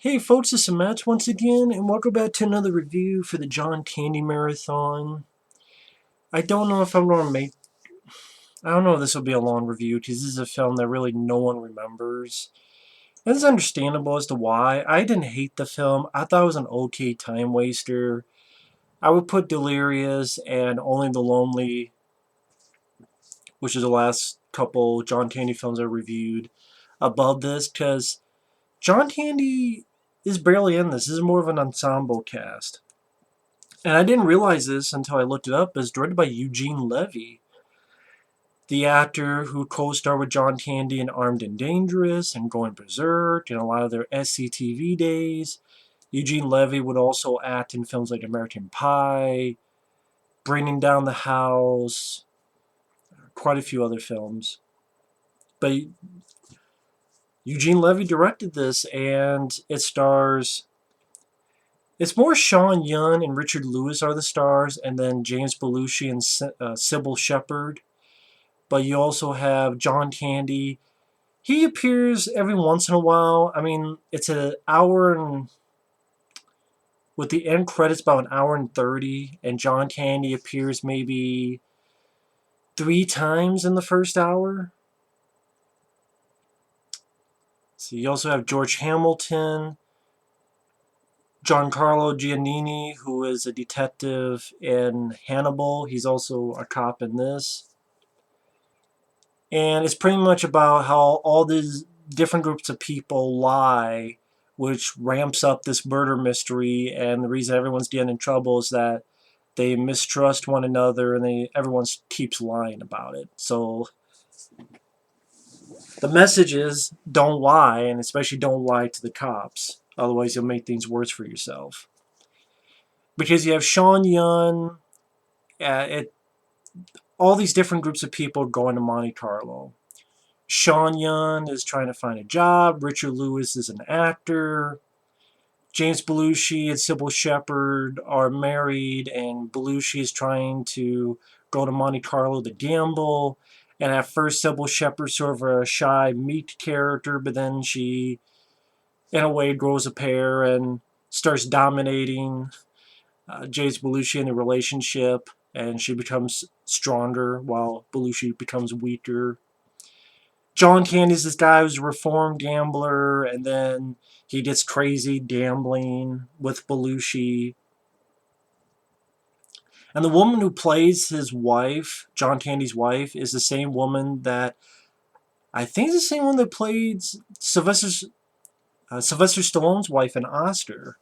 Hey folks, it's Matt once again, and welcome back to another review for the John Candy Marathon. I don't know if I'm going to make... I don't know if this will be a long review, because this is a film that really no one remembers. And it's understandable as to why. I didn't hate the film. I thought it was an okay time waster. I would put Delirious and Only the Lonely, which is the last couple John Candy films I reviewed, above this, because John Candy is barely in this. This is more of an ensemble cast. And I didn't realize this until I looked it up. It's directed by Eugene Levy, the actor who co-starred with John Candy in Armed and Dangerous and Going Berserk and a lot of their SCTV days. Eugene Levy would also act in films like American Pie, Bringing Down the House, quite a few other films. But Eugene Levy directed this, and it stars... It's more Sean Young and Richard Lewis are the stars, and then James Belushi and Cybill Shepherd. But you also have John Candy. He appears every once in a while. I mean, it's an hour and... with the end credits about an hour and 30, and John Candy appears maybe 3 times in the first hour. So you also have George Hamilton, Giancarlo Giannini, who is a detective in Hannibal. He's also a cop in this. And it's pretty much about how all these different groups of people lie, which ramps up this murder mystery. And the reason everyone's getting in trouble is that they mistrust one another and everyone keeps lying about it. So the message is don't lie, and especially don't lie to the cops. Otherwise, you'll make things worse for yourself. Because you have Sean Young, all these different groups of people going to Monte Carlo. Sean Young is trying to find a job. Richard Lewis is an actor. James Belushi and Cybill Shepherd are married, and Belushi is trying to go to Monte Carlo to gamble. And at first, Cybill Shepherd's sort of a shy, meek character, but then she, in a way, grows a pair and starts dominating James Belushi in the relationship, and she becomes stronger while Belushi becomes weaker. John Candy's this guy who's a reformed gambler, and then he gets crazy gambling with Belushi. And the woman who plays his wife, John Candy's wife, is the same woman that... I think the same one that played Sylvester Stallone's wife in Oscar.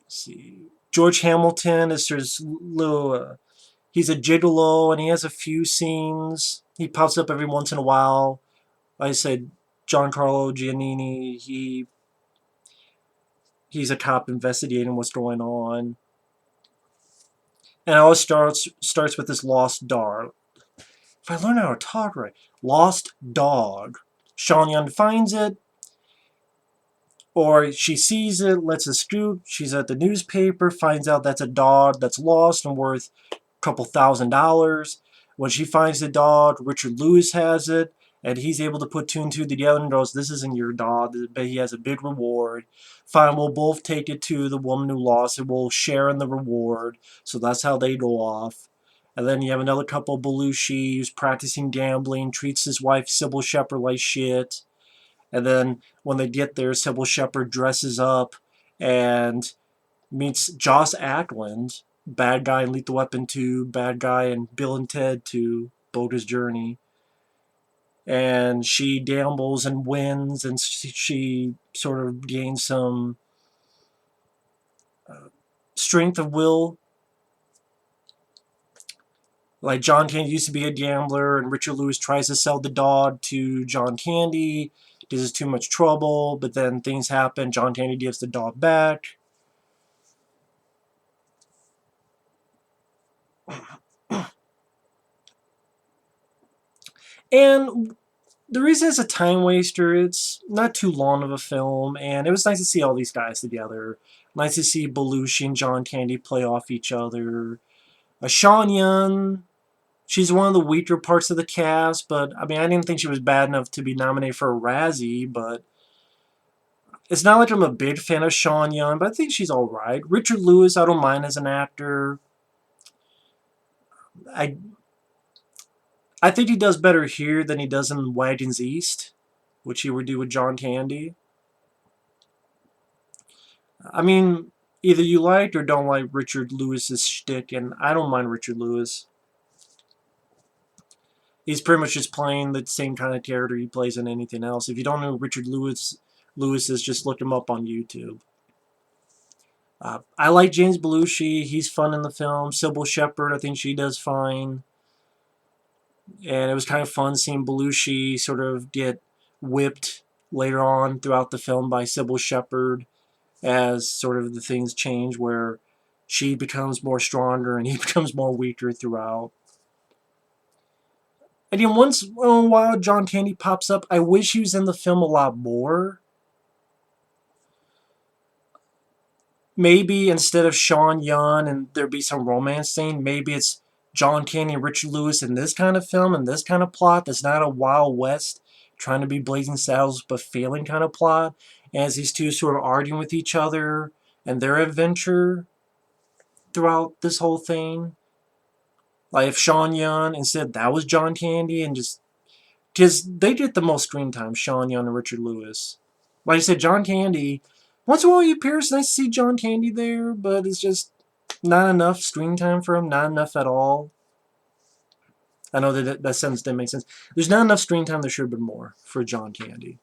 Let's see. George Hamilton is his little... he's a gigolo, and he has a few scenes. He pops up every once in a while. Like I said, Giancarlo Giannini, he's a cop investigating what's going on. And it always starts with this lost dog. If I learn how to talk right. Lost dog. Sean Young finds it, or she sees it, lets it scoop. She's at the newspaper, finds out that's a dog that's lost and worth a couple $1,000s. When she finds the dog, Richard Lewis has it, and he's able to put 2 and 2 together and goes, this isn't your dog, but he has a big reward. Fine, we'll both take it to the woman who lost it. We'll share in the reward. So that's how they go off. And then you have another couple, Belushi, who's practicing gambling, treats his wife, Cybill Shepherd, like shit. And then when they get there, Cybill Shepherd dresses up and meets Joss Ackland, bad guy in Lethal Weapon 2, bad guy in Bill and Ted 2, Bogus Journey. And she gambles and wins, and she sort of gains some strength of will. Like John Candy used to be a gambler, and Richard Lewis tries to sell the dog to John Candy. This is too much trouble, but then things happen. John Candy gives the dog back. And the reason it's a time waster, it's not too long of a film, and it was nice to see all these guys together. Nice to see Belushi and John Candy play off each other. Sean Young She's one of the weaker parts of the cast, but I mean, I didn't think she was bad enough to be nominated for a Razzie, but it's not like I'm a big fan of Sean Young, but I think she's alright. Richard Lewis, I don't mind as an actor. I I think he does better here than he does in Wagons East, which he would do with John Candy. I mean, either you like or don't like Richard Lewis's shtick, and I don't mind Richard Lewis. He's pretty much just playing the same kind of character he plays in anything else. If you don't know who Richard Lewis is, just look him up on YouTube. I like James Belushi. He's fun in the film. Cybill Shepherd, I think she does fine. And it was kind of fun seeing Belushi sort of get whipped later on throughout the film by Cybill Shepherd as sort of the things change where she becomes more stronger and he becomes more weaker throughout. And then once in a while John Candy pops up. I wish he was in the film a lot more. Maybe instead of Sean Young and there be some romance scene, maybe it's John Candy and Richard Lewis in this kind of film and this kind of plot that's not a Wild West trying to be Blazing Saddles but failing kind of plot. As these two sort of arguing with each other and their adventure throughout this whole thing. Like if Sean Young instead that was John Candy and just because they get the most screen time, Sean Young and Richard Lewis. Like I said, John Candy, once in a while he appears, nice to see John Candy there, but it's just not enough screen time for him, not enough at all. I know that sentence didn't make sense. There's not enough screen time, there should have been more for John Candy.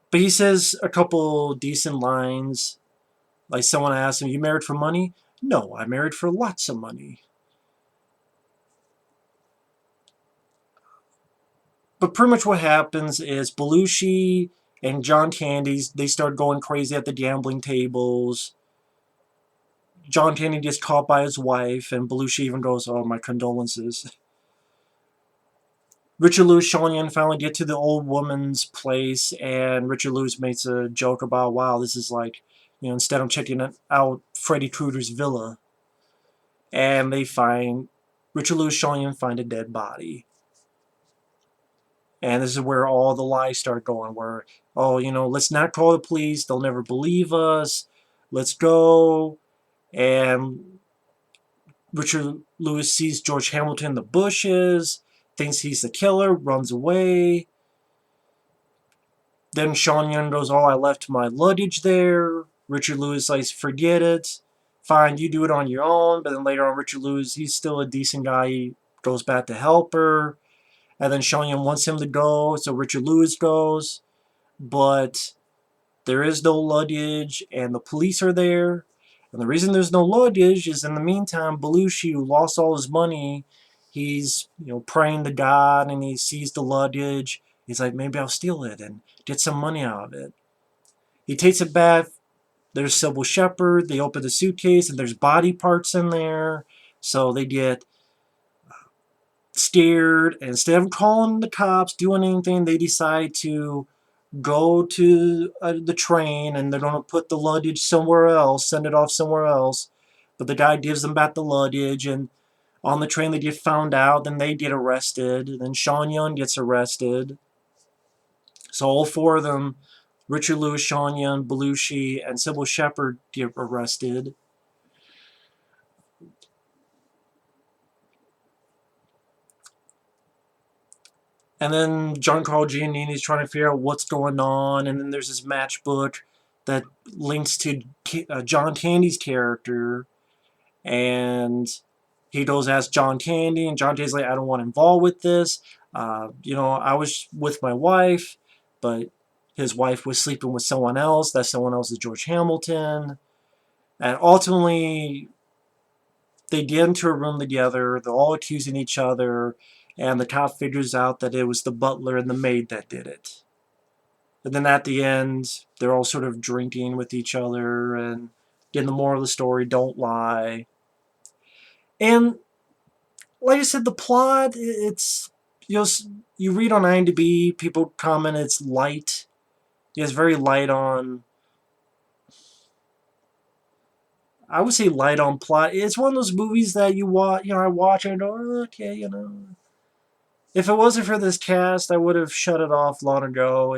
But he says a couple decent lines, like someone asks him, "You married for money?" "No, I married for lots of money." But pretty much what happens is Belushi and John Candy, they start going crazy at the gambling tables. John Candy gets caught by his wife, and Belushi even goes, "Oh, my condolences." Richard Lewis, Sean Young finally get to the old woman's place, and Richard Lewis makes a joke about, wow, this is like, instead of checking out Freddy Krueger's villa. And they find, Richard Lewis, Sean Young find a dead body. And this is where all the lies start going, where, oh, let's not call the police, they'll never believe us, let's go. And Richard Lewis sees George Hamilton in the bushes, thinks he's the killer, runs away. Then Sean Young goes, oh, I left my luggage there. Richard Lewis like, forget it. Fine, you do it on your own. But then later on, Richard Lewis, he's still a decent guy. He goes back to help her. And then Sean Young wants him to go, so Richard Lewis goes. But there is no luggage, and the police are there. And the reason there's no luggage is in the meantime, Belushi, who lost all his money, he's praying to God, and he sees the luggage. He's like, maybe I'll steal it and get some money out of it. He takes it back. There's Cybill Shepherd. They open the suitcase, and there's body parts in there. So they get scared. And instead of calling the cops, doing anything, they decide to go to the train, and they're going to put the luggage somewhere else, send it off somewhere else. But the guy gives them back the luggage, and on the train they get found out, then they get arrested, then Sean Young gets arrested. So all four of them, Richard Lewis, Sean Young, Belushi, and Cybill Shepherd, get arrested. And then Giancarlo Giannini is trying to figure out what's going on, and then there's this matchbook that links to John Candy's character, and he goes ask John Candy, and John Candy's like, I don't want involved with this. I was with my wife, but his wife was sleeping with someone else. That someone else is George Hamilton. And ultimately, they get into a room together. They're all accusing each other. And the cop figures out that it was the butler and the maid that did it. And then at the end, they're all sort of drinking with each other. And getting the moral of the story, don't lie. And like I said, the plot, it's, you read on IMDb, people comment it's light. It's very light on I would say light on plot. It's one of those movies that you watch, I watch and I go, "Oh, okay, If it wasn't for this cast, I would have shut it off long ago.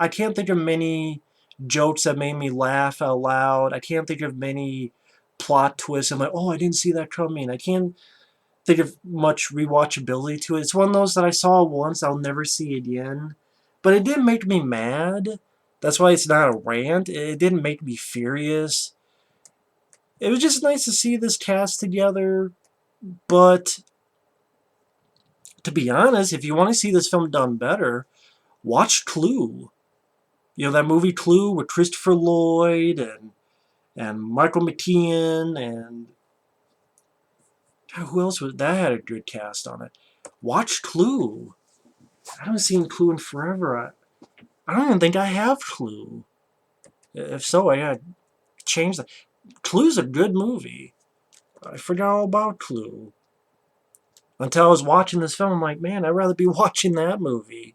I can't think of many jokes that made me laugh out loud. I can't think of many plot twists. I'm like, oh, I didn't see that coming. I can't think of much rewatchability to it. It's one of those that I saw once, I'll never see again. But it didn't make me mad. That's why it's not a rant. It didn't make me furious. It was just nice to see this cast together. But to be honest, if you want to see this film done better, watch Clue. That movie Clue with Christopher Lloyd and Michael McKean and God, who else was that had a good cast on it. Watch Clue. I haven't seen Clue in forever. I don't even think I have Clue. If so, I gotta change that. Clue's a good movie. I forgot all about Clue. Until I was watching this film, I'm like, man, I'd rather be watching that movie.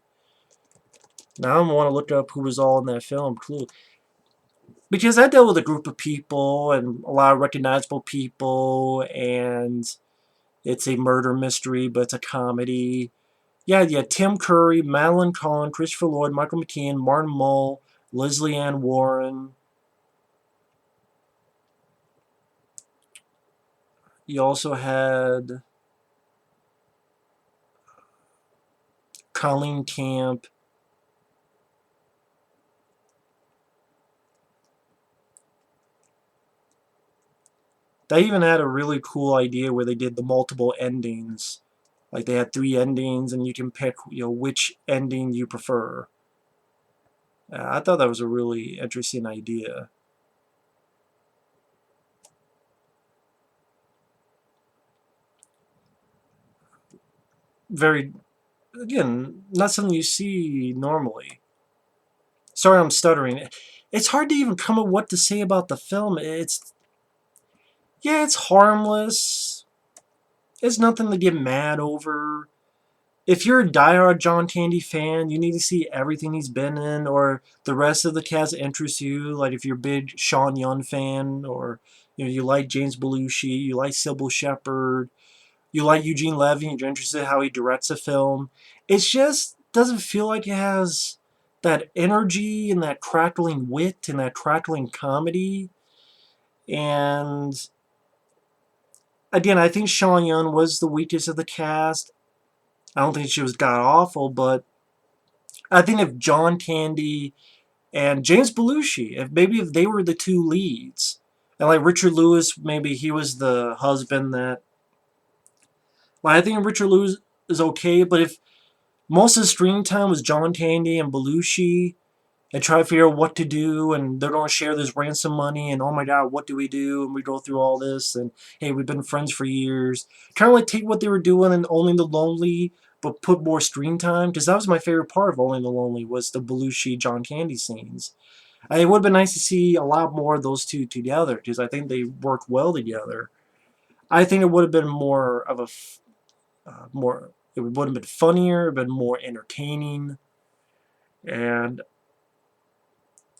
Now I want to look up who was all in that film, Clue. Because I dealt with a group of people and a lot of recognizable people, and it's a murder mystery, but it's a comedy. Yeah, Tim Curry, Madeline Kahn, Christopher Lloyd, Michael McKean, Martin Mull, Leslie Ann Warren. You also had Colleen Camp. They even had a really cool idea where they did the multiple endings. Like they had 3 endings, and you can pick, which ending you prefer. I thought that was a really interesting idea. Very, again, not something you see normally. Sorry, I'm stuttering. It's hard to even come up with what to say about the film. It's harmless. It's nothing to get mad over. If you're a diehard John Candy fan, you need to see everything he's been in, or the rest of the cast interests you. Like if you're a big Sean Young fan, or you like James Belushi, you like Cybill Shepherd, you like Eugene Levy, and you're interested in how he directs a film. It just doesn't feel like it has that energy and that crackling wit and that crackling comedy. And again, I think Sean Young was the weakest of the cast. I don't think she was god awful, but I think if John Candy and James Belushi, if they were the 2 leads, and like Richard Lewis, maybe he was the husband that. Like I think Richard Lewis is okay, but if most of the screen time was John Candy and Belushi, and try to figure out what to do, and they're going to share this ransom money, and oh my god, what do? And we go through all this, and hey, we've been friends for years. Kind of like take what they were doing in Only the Lonely, but put more screen time, because that was my favorite part of Only the Lonely, was the Belushi John Candy scenes. It would have been nice to see a lot more of those two together, because I think they work well together. I think it would have been more of more. It would have been funnier, been more entertaining, and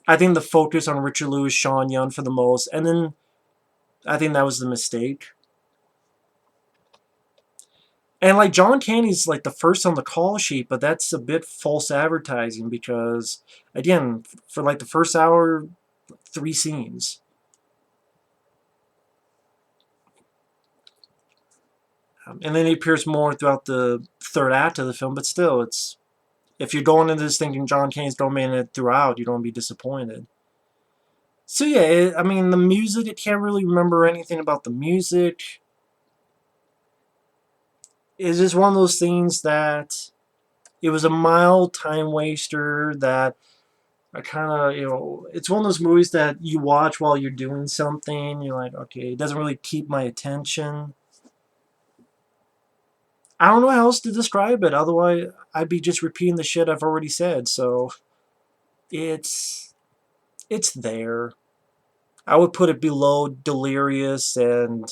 I think the focus on Richard Lewis, Sean Young for the most, and then I think that was the mistake. And like John Candy's like the first on the call sheet, but that's a bit false advertising because again, for like the first hour, 3 scenes. And then he appears more throughout the third act of the film, but still, it's if you're going into this thinking John Candy's going to be in it throughout, you don't be disappointed. So yeah, I mean the music, I can't really remember anything about the music. It's just one of those things that it was a mild time waster that I kind of, it's one of those movies that you watch while you're doing something. You're like, okay, it doesn't really keep my attention. I don't know how else to describe it. Otherwise, I'd be just repeating the shit I've already said. So it's it's there. I would put it below Delirious and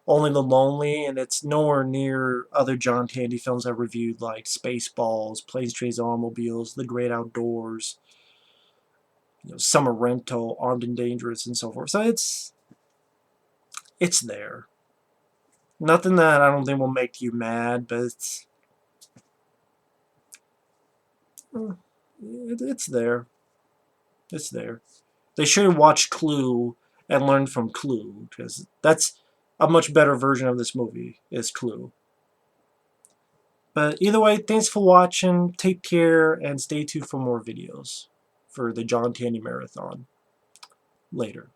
Only the Lonely, and it's nowhere near other John Candy films I've reviewed like Spaceballs, Planes, Trains, Automobiles, The Great Outdoors, Summer Rental, Armed and Dangerous, and so forth. So it's it's there. Nothing that I don't think will make you mad, but it's there. It's there. They should have watched Clue and learned from Clue, because that's a much better version of this movie, is Clue. But either way, thanks for watching. Take care, and stay tuned for more videos for the John Tandy Marathon. Later.